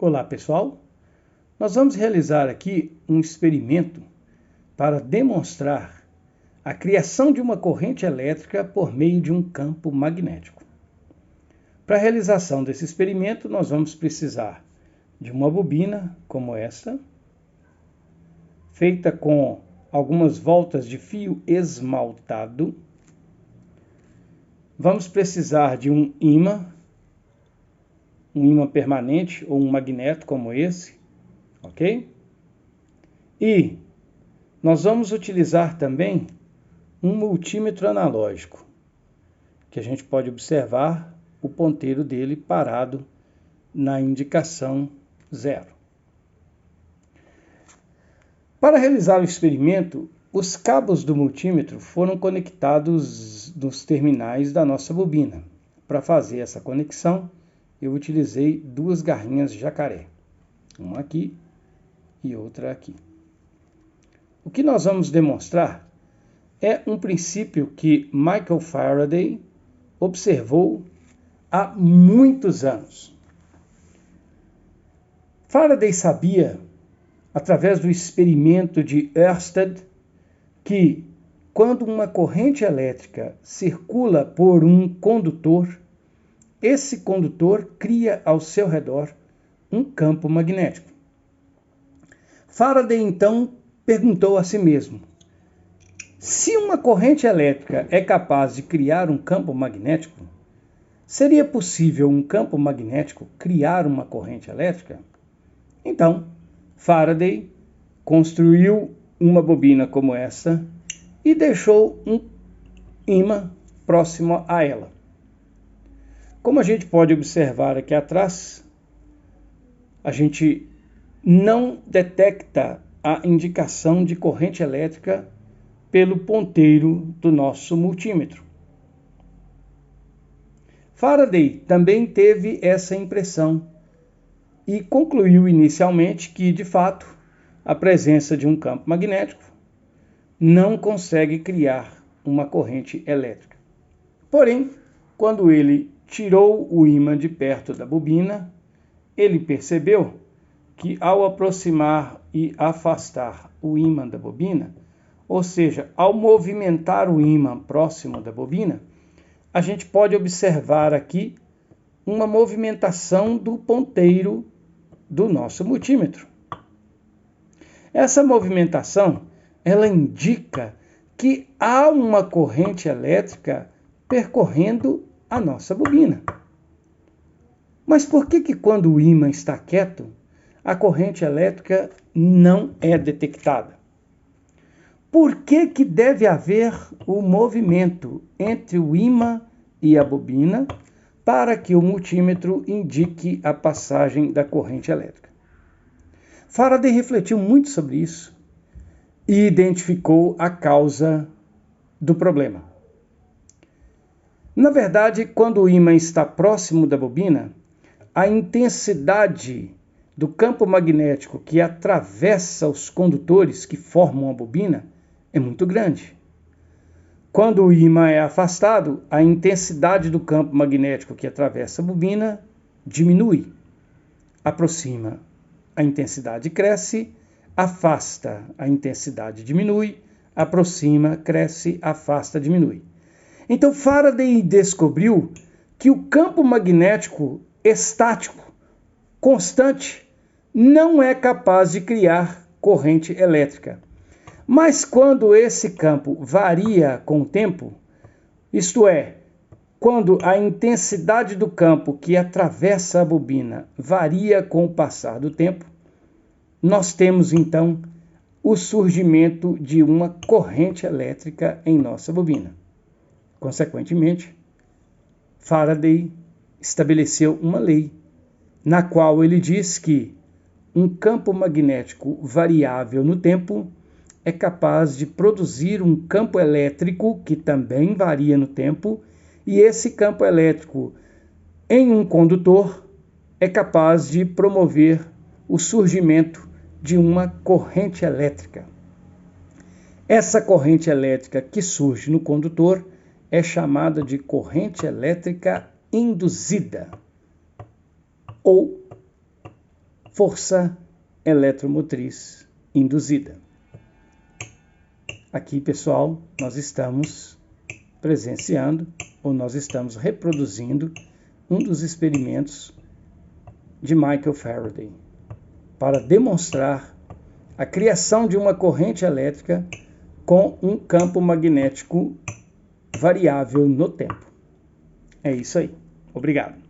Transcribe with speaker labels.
Speaker 1: Olá pessoal, nós vamos realizar aqui um experimento para demonstrar a criação de uma corrente elétrica por meio de um campo magnético. Para a realização desse experimento, nós vamos precisar de uma bobina como esta, feita com algumas voltas de fio esmaltado. Vamos precisar de um ímã permanente ou um magneto como esse, ok? E nós vamos utilizar também um multímetro analógico, que a gente pode observar o ponteiro dele parado na indicação 0. Para realizar o experimento, os cabos do multímetro foram conectados nos terminais da nossa bobina. Para fazer essa conexão, eu utilizei duas garrinhas jacaré, uma aqui e outra aqui. O que nós vamos demonstrar é um princípio que Michael Faraday observou há muitos anos. Faraday sabia, através do experimento de Ørsted, que quando uma corrente elétrica circula por um condutor, esse condutor cria ao seu redor um campo magnético. Faraday então perguntou a si mesmo: se uma corrente elétrica é capaz de criar um campo magnético, seria possível um campo magnético criar uma corrente elétrica? Então, Faraday construiu uma bobina como essa e deixou um ímã próximo a ela. Como a gente pode observar aqui atrás, a gente não detecta a indicação de corrente elétrica pelo ponteiro do nosso multímetro. Faraday também teve essa impressão e concluiu inicialmente que, de fato, a presença de um campo magnético não consegue criar uma corrente elétrica. Porém, quando ele tirou o ímã de perto da bobina, ele percebeu que ao aproximar e afastar o ímã da bobina, ou seja, ao movimentar o ímã próximo da bobina, a gente pode observar aqui uma movimentação do ponteiro do nosso multímetro. Essa movimentação, ela indica que há uma corrente elétrica percorrendo a nossa bobina. Mas por que quando o ímã está quieto, a corrente elétrica não é detectada? Por que deve haver o movimento entre o ímã e a bobina para que o multímetro indique a passagem da corrente elétrica? Faraday refletiu muito sobre isso e identificou a causa do problema. Na verdade, quando o ímã está próximo da bobina, a intensidade do campo magnético que atravessa os condutores que formam a bobina é muito grande. Quando o ímã é afastado, a intensidade do campo magnético que atravessa a bobina diminui. Aproxima, a intensidade cresce, afasta, a intensidade diminui, aproxima, cresce, afasta, diminui. Então Faraday descobriu que o campo magnético estático, constante, não é capaz de criar corrente elétrica. Mas quando esse campo varia com o tempo, isto é, quando a intensidade do campo que atravessa a bobina varia com o passar do tempo, nós temos então o surgimento de uma corrente elétrica em nossa bobina. Consequentemente, Faraday estabeleceu uma lei, na qual ele diz que um campo magnético variável no tempo é capaz de produzir um campo elétrico que também varia no tempo, e esse campo elétrico em um condutor é capaz de promover o surgimento de uma corrente elétrica. Essa corrente elétrica que surge no condutor é chamada de corrente elétrica induzida ou força eletromotriz induzida. Aqui, pessoal, nós estamos presenciando, ou nós estamos reproduzindo, um dos experimentos de Michael Faraday, para demonstrar a criação de uma corrente elétrica com um campo magnético variável no tempo. É isso aí. Obrigado.